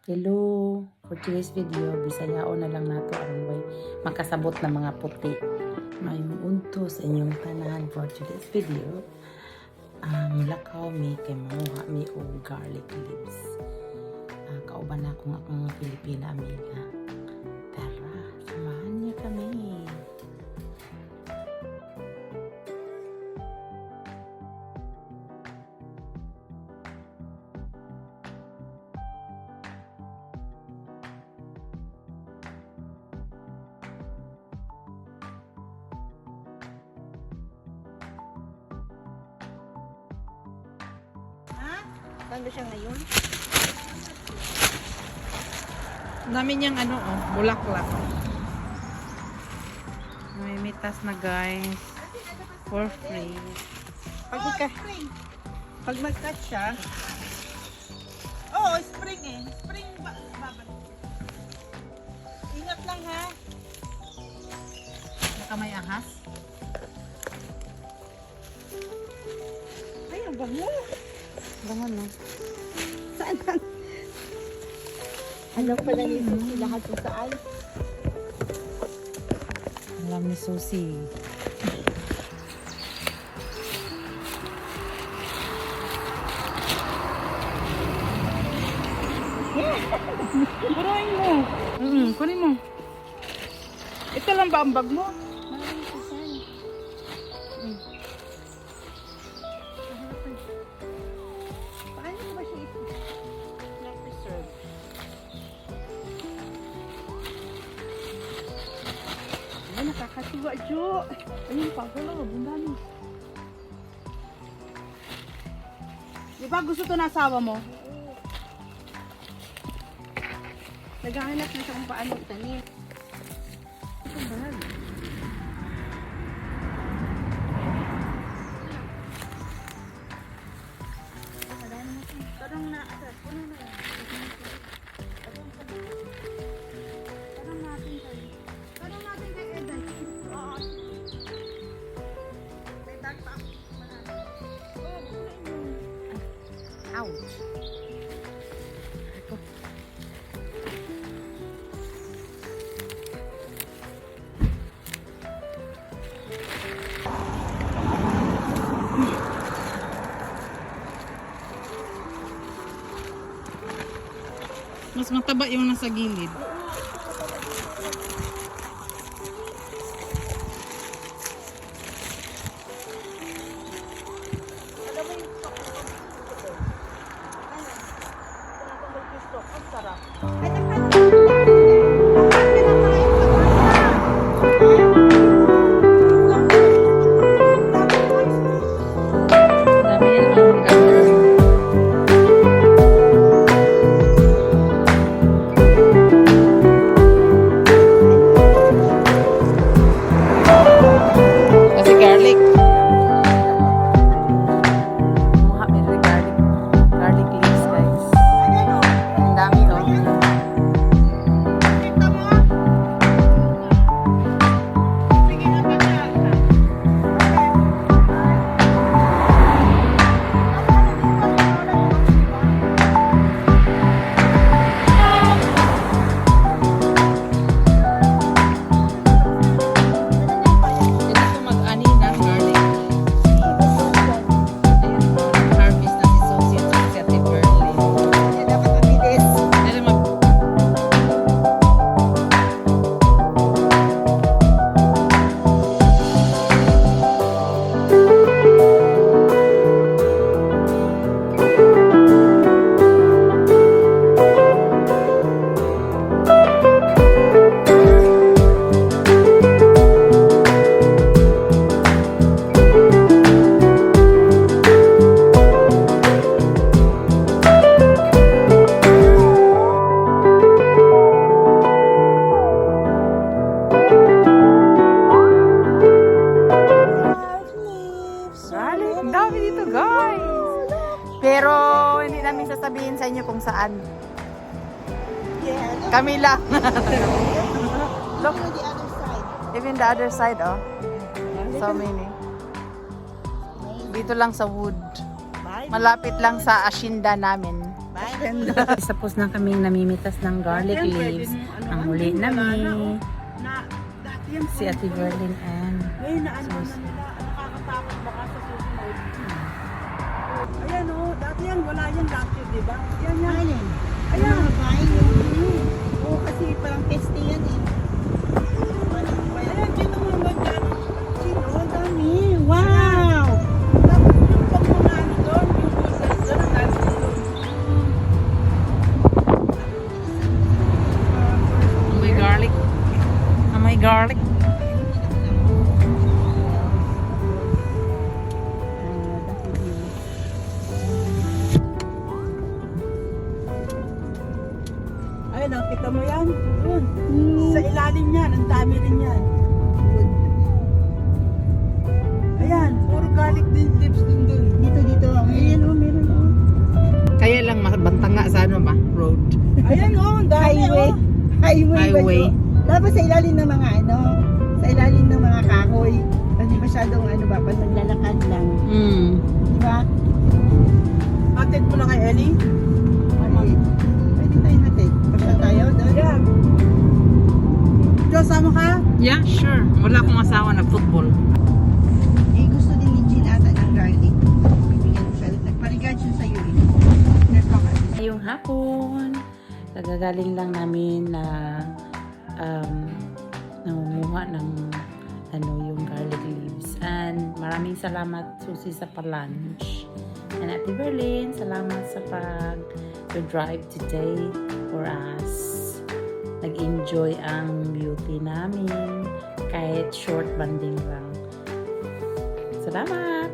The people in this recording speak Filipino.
Hello! For today's video, bisayaon na lang nato ang way makasabot na mga puti. Mayong unto sa inyong tanan for today's video. Mulakaw mi kay mamuha mi og garlic leaves. Kauban na akong akong Pilipina amiga. Tara, samahan niyo kami. Saan ba siya ngayon? Dami niyang bulaklak. May mitas na guys. For free. Pag mag-cut siya, spring eh. Spring babalik. Ingat lang ha. Baka may ahas. Ay, ang bango. Bangon no? Saan lang? Alam pala ni Susie lahat kung saan. Alam ni Susie. Burahin mo. Kunin mo. Ito lang ba ang bag mo? Maraming susan. Paano ko ba siya na-preserve? Ay, nakakatuwa, Jo. Ayun pa, wala ka, bundani. Di ba gusto to na asawa mo? Naghahanap na siya kung paano tanim. Ito ba? Tarong na agad. Puno na yan. Tarong natin kayo. Tarong natin kay Eday. Oo. May bag pa ako. Oo, punuin mo. Ouch. Mas mataba yung nasa gilid. Alam mo yung stock ko dito? Ano? Tinatanggal ko yung stock. Ang sarap. Ay, Dami yan ang order. Kasi garlic. Kumuha may garlic leaves guys. Ang dami oh. Kita mo? Sige na pa na. Ito po mag-ani ng garlic. Ayan, harvest na si Susie at si Ate Berlin. Dapat mabilis. Dali mag... Garlic, ang dami dito guys. Pero hindi namin sasabihin sa inyo kung saan. Yeah, look. Kami lang. Look on the other side. Even the other side oh. So many. Dito lang sa wood. Bye. Malapit lang sa asyenda namin. Bye. merienda. Tapos na kaming namimitas ng garlic Yan, pwede leaves. mo, ano, Ang muli wala na, namin, oh. Na, dati yan, si Ate Verlin and ngayon na ano na nila, nakakatakot baka sa susunod. Ayan o, dati yan, wala yan dati, di ba? Yan yan. Ayan. Ayan. Oo, kasi parang peste yan eh. Ayan, dito mo naman dyan. Sino? Ang dami. Wow! Tapos yung pag mga ano doon, yung buses doon, ang dami doon. amoy garlic. Amoy garlic. Ayun, nakita mo yan? Doon. Sa ilalim yan, ang dami rin yan. Ayan, puro garlic din leaves din doon. Dito. Ayan o, meron o. Kaya lang bantang nga sa ano ba? Road. Ayan o, ang dami Highway. o. Highway. Highway. Dapat sa ilalim ng mga ano, sa ilalim ng mga kahoy. Hindi masyadong ano ba, pag naglalakad lang. Mm. Di ba? Atid mo na kay Ellie. Pwede tayo natin. Basta tayo doon. Ayan. Diyos, sama ka? Yeah, sure. Wala akong asawa na football. Eh, gusto din ni Jean ata ng garlic. Bibigyan ko siya. Nagparigard siya sa'yo eh. Ngayong hapon, nagagaling lang namin na nangunguha ng ano yung garlic leaves. And maraming salamat Susie sa pa-lunch. And Ate Berlin, salamat sa pag-drive today for us. Nag-enjoy ang beauty namin kahit short banding lang. Salamat!